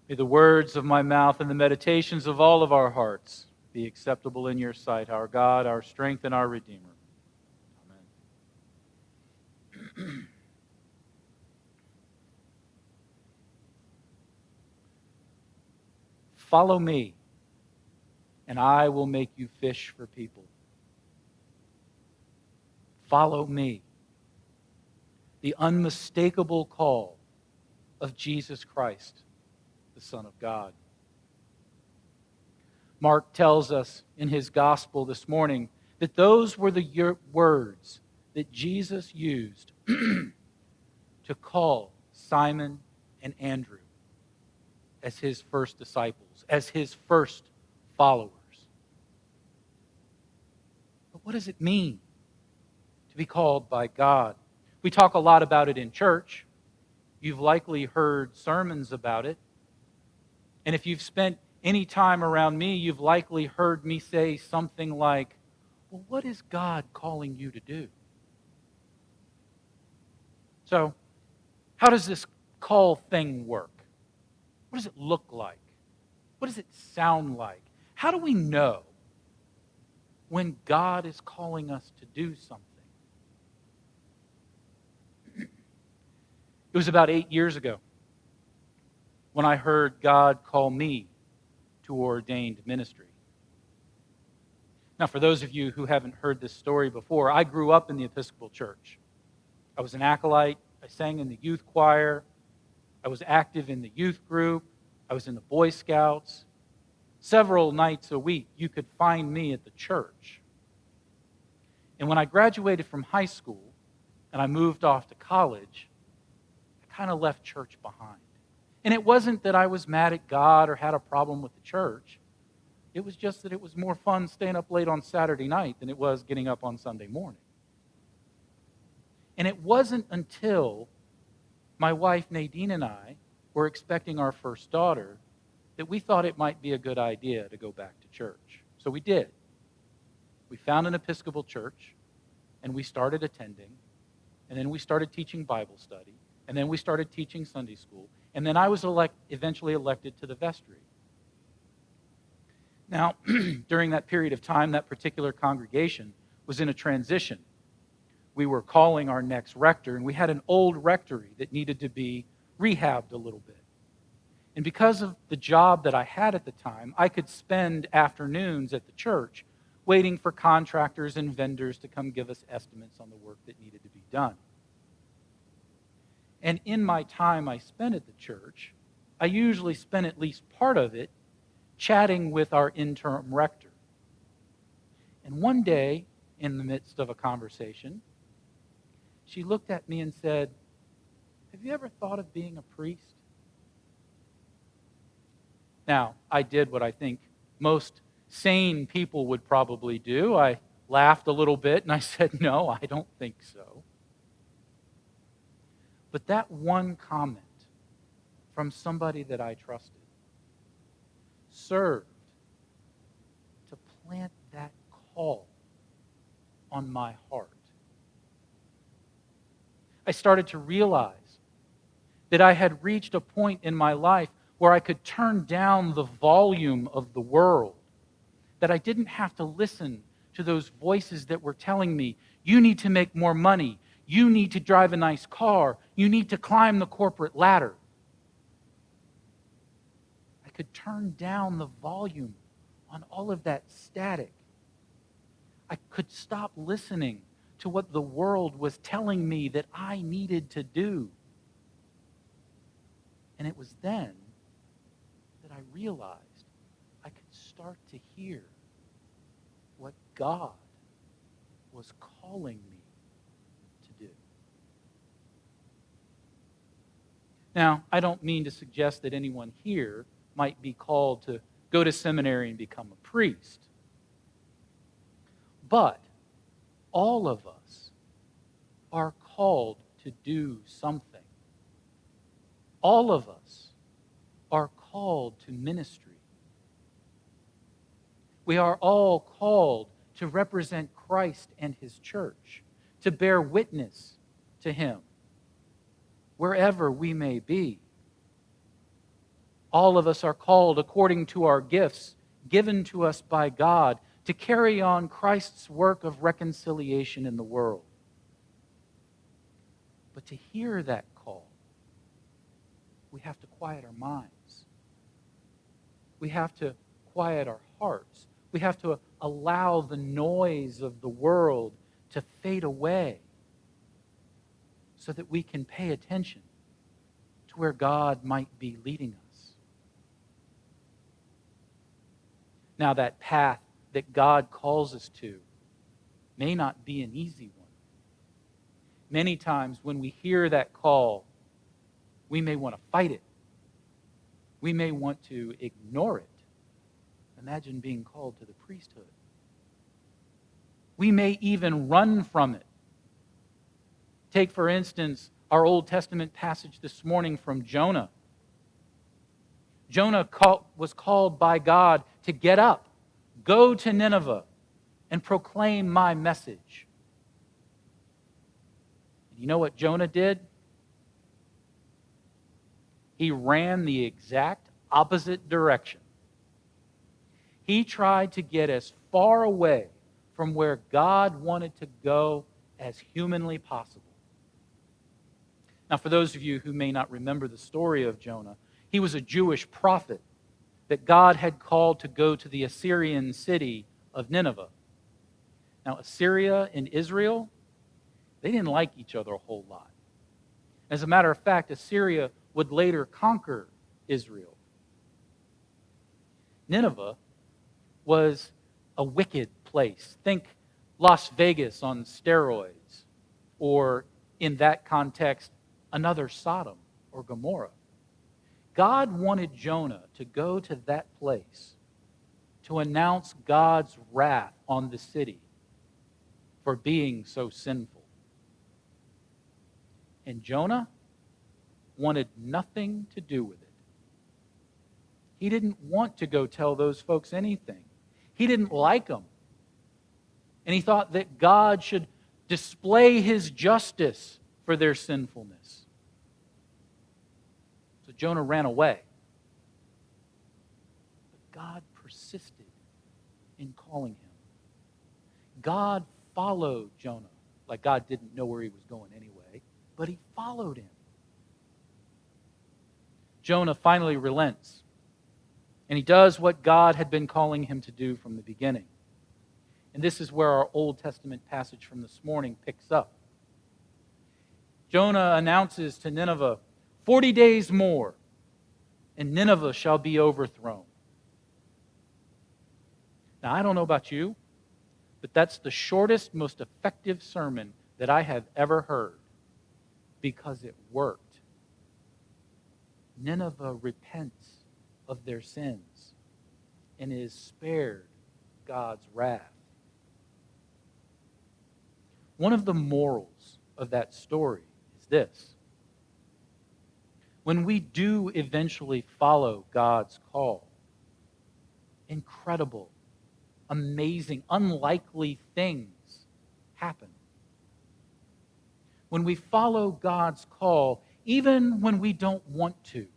May the words of my mouth and the meditations of all of our hearts be acceptable in your sight, our God, our strength, and our Redeemer. Amen. Follow me, and I will make you fish for people. Follow me. The unmistakable call of Jesus Christ, the Son of God. Mark tells us in his gospel this morning that those were the words that Jesus used to call Simon and Andrew as his first disciples, as his first followers. But what does it mean to be called by God? We talk a lot about it in church. You've likely heard sermons about it. And if you've spent any time around me, you've likely heard me say something like, well, what is God calling you to do? So, how does this call thing work? What does it look like? What does it sound like? How do we know when God is calling us to do something? It was about 8 years ago when I heard God call me to ordained ministry. Now, for those of you who haven't heard this story before, I grew up in the Episcopal Church. I was an acolyte. I sang in the youth choir. I was active in the youth group. I was in the Boy Scouts. Several nights a week, you could find me at the church. And when I graduated from high school and I moved off to college, I kind of left church behind. And it wasn't that I was mad at God or had a problem with the church. It was just that it was more fun staying up late on Saturday night than it was getting up on Sunday morning. And it wasn't until my wife Nadine and I were expecting our first daughter that we thought it might be a good idea to go back to church. So we did. We found an Episcopal church, and we started attending, and then we started teaching Bible study, and then we started teaching Sunday school, and then I was eventually elected to the vestry. Now, during that period of time, that particular congregation was in a transition. We were calling our next rector, and we had an old rectory that needed to be rehabbed a little bit. And because of the job that I had at the time, I could spend afternoons at the church waiting for contractors and vendors to come give us estimates on the work that needed to be done. And in my time I spent at the church, I usually spent at least part of it chatting with our interim rector. And one day, in the midst of a conversation, she looked at me and said, "Have you ever thought of being a priest?" Now, I did what I think most sane people would probably do. I laughed a little bit and I said, "No, I don't think so." But that one comment from somebody that I trusted served to plant that call on my heart. I started to realize that I had reached a point in my life where I could turn down the volume of the world, that I didn't have to listen to those voices that were telling me, you need to make more money, you need to drive a nice car, you need to climb the corporate ladder. I could turn down the volume on all of that static. I could stop listening to what the world was telling me that I needed to do. And it was then that I realized I could start to hear what God was calling me to do. Now, I don't mean to suggest that anyone here might be called to go to seminary and become a priest. But all of us are called to do something. All of us are called to ministry. We are all called to represent Christ and His church, to bear witness to Him, wherever we may be. All of us are called according to our gifts given to us by God to carry on Christ's work of reconciliation in the world. But to hear that call, we have to quiet our minds. We have to quiet our hearts. We have to allow the noise of the world to fade away so that we can pay attention to where God might be leading us. Now, that path that God calls us to may not be an easy one. Many times when we hear that call, we may want to fight it. We may want to ignore it. Imagine being called to the priesthood. We may even run from it. Take, for instance, our Old Testament passage this morning from Jonah. Jonah was called by God to get up, go to Nineveh, and proclaim my message. You know what Jonah did? He ran the exact opposite direction. He tried to get as far away from where God wanted to go as humanly possible. Now, for those of you who may not remember the story of Jonah, he was a Jewish prophet that God had called to go to the Assyrian city of Nineveh. Now, Assyria and Israel, they didn't like each other a whole lot. As a matter of fact, Assyria would later conquer Israel. Nineveh was a wicked place. Think Las Vegas on steroids, or in that context, another Sodom or Gomorrah. God wanted Jonah to go to that place to announce God's wrath on the city for being so sinful. And Jonah wanted nothing to do with it. He didn't want to go tell those folks anything. He didn't like them. And he thought that God should display his justice for their sinfulness. So Jonah ran away. But God persisted in calling him. God followed Jonah. Like God didn't know where he was going anyway, but he followed him. Jonah finally relents. And he does what God had been calling him to do from the beginning. And this is where our Old Testament passage from this morning picks up. Jonah announces to Nineveh, 40 days more, and Nineveh shall be overthrown. Now, I don't know about you, but that's the shortest, most effective sermon that I have ever heard, because it worked. Nineveh repents of their sins and is spared God's wrath. One of the morals of that story is this: when we do eventually follow God's call, incredible, amazing, unlikely things happen. When we follow God's call, even when we don't want to,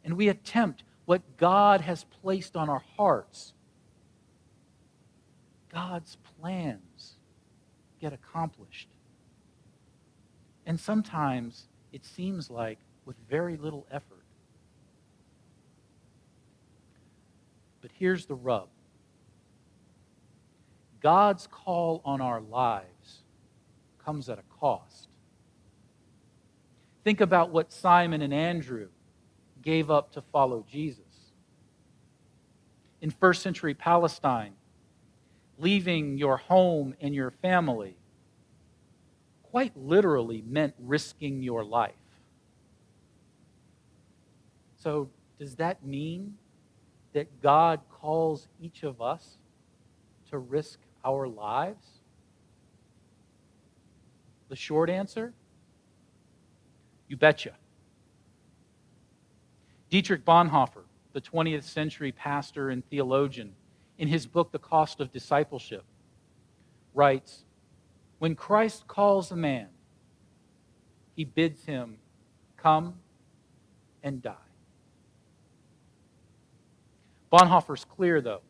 and we attempt what God has placed on our hearts, God's plans get accomplished. And sometimes it seems like with very little effort. But here's the rub. God's call on our lives comes at a cost. Think about what Simon and Andrew gave up to follow Jesus. In first century Palestine, leaving your home and your family quite literally meant risking your life. So, does that mean that God calls each of us to risk our lives? The short answer? You betcha. Dietrich Bonhoeffer, the 20th century pastor and theologian, in his book, The Cost of Discipleship, writes, when Christ calls a man, he bids him come and die. Bonhoeffer's clear, though,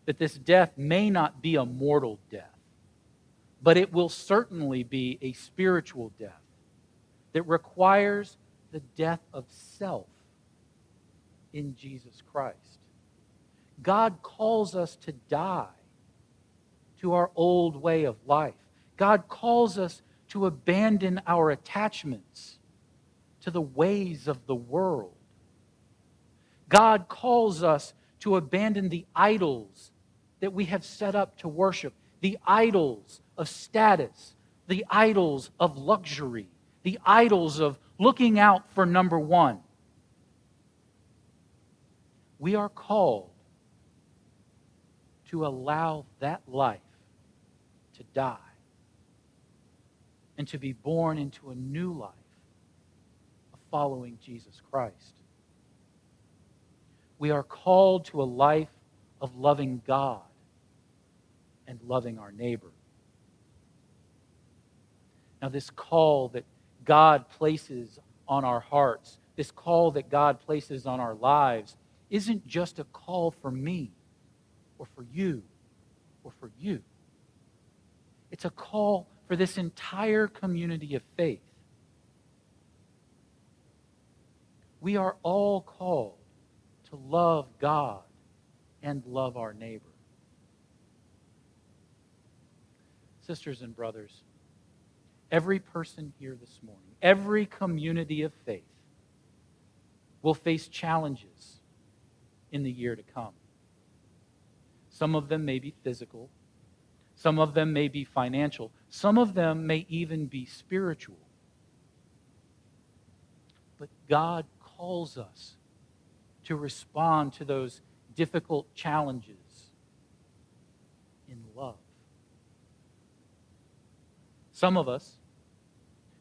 that this death may not be a mortal death, but it will certainly be a spiritual death that requires the death of self in Jesus Christ. God calls us to die to our old way of life. God calls us to abandon our attachments to the ways of the world. God calls us to abandon the idols that we have set up to worship, the idols of status, the idols of luxury, the idols of looking out for number one. We are called to allow that life to die and to be born into a new life of following Jesus Christ. We are called to a life of loving God and loving our neighbor. Now, this call that God places on our hearts, this call that God places on our lives, isn't just a call for me or for you or for you. It's a call for this entire community of faith. We are all called to love God and love our neighbor. Sisters and brothers, every person here this morning, every community of faith will face challenges in the year to come. Some of them may be physical. Some of them may be financial. Some of them may even be spiritual. But God calls us to respond to those difficult challenges in love. Some of us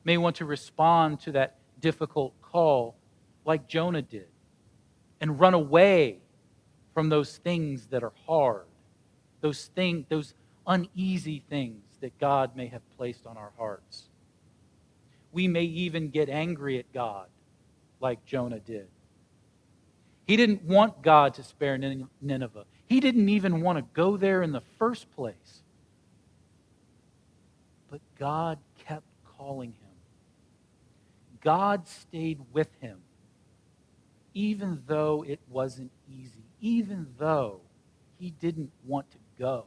may want to respond to that difficult call like Jonah did and run away from those things that are hard, those uneasy things that God may have placed on our hearts. We may even get angry at God like Jonah did. He didn't want God to spare Nineveh. He didn't even want to go there in the first place. But God kept calling him. God stayed with him, even though it wasn't easy, even though he didn't want to go.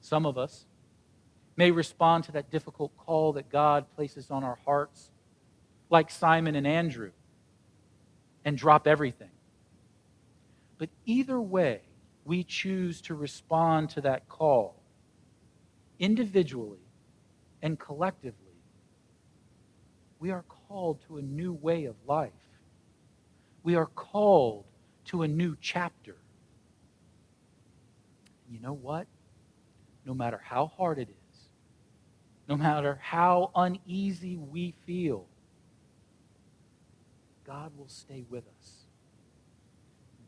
Some of us may respond to that difficult call that God places on our hearts, like Simon and Andrew, and drop everything. But either way, we choose to respond to that call, individually and collectively, we are called to a new way of life. We are called to a new chapter. You know what? No matter how hard it is, no matter how uneasy we feel, God will stay with us.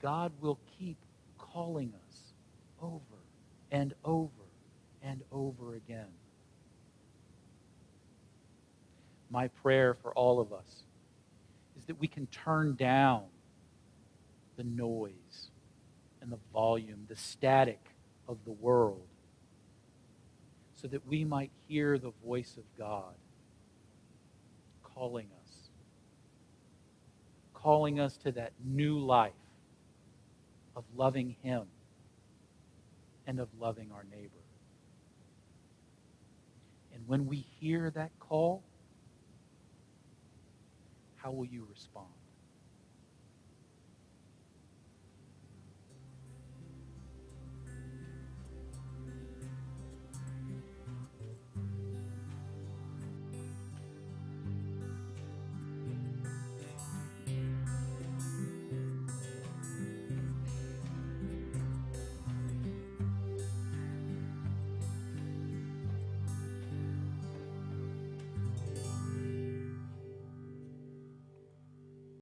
God will keep calling us over and over and over again. My prayer for all of us is that we can turn down the noise and the volume, the static of the world, so that we might hear the voice of God calling us to that new life of loving Him and of loving our neighbor. And when we hear that call, how will you respond?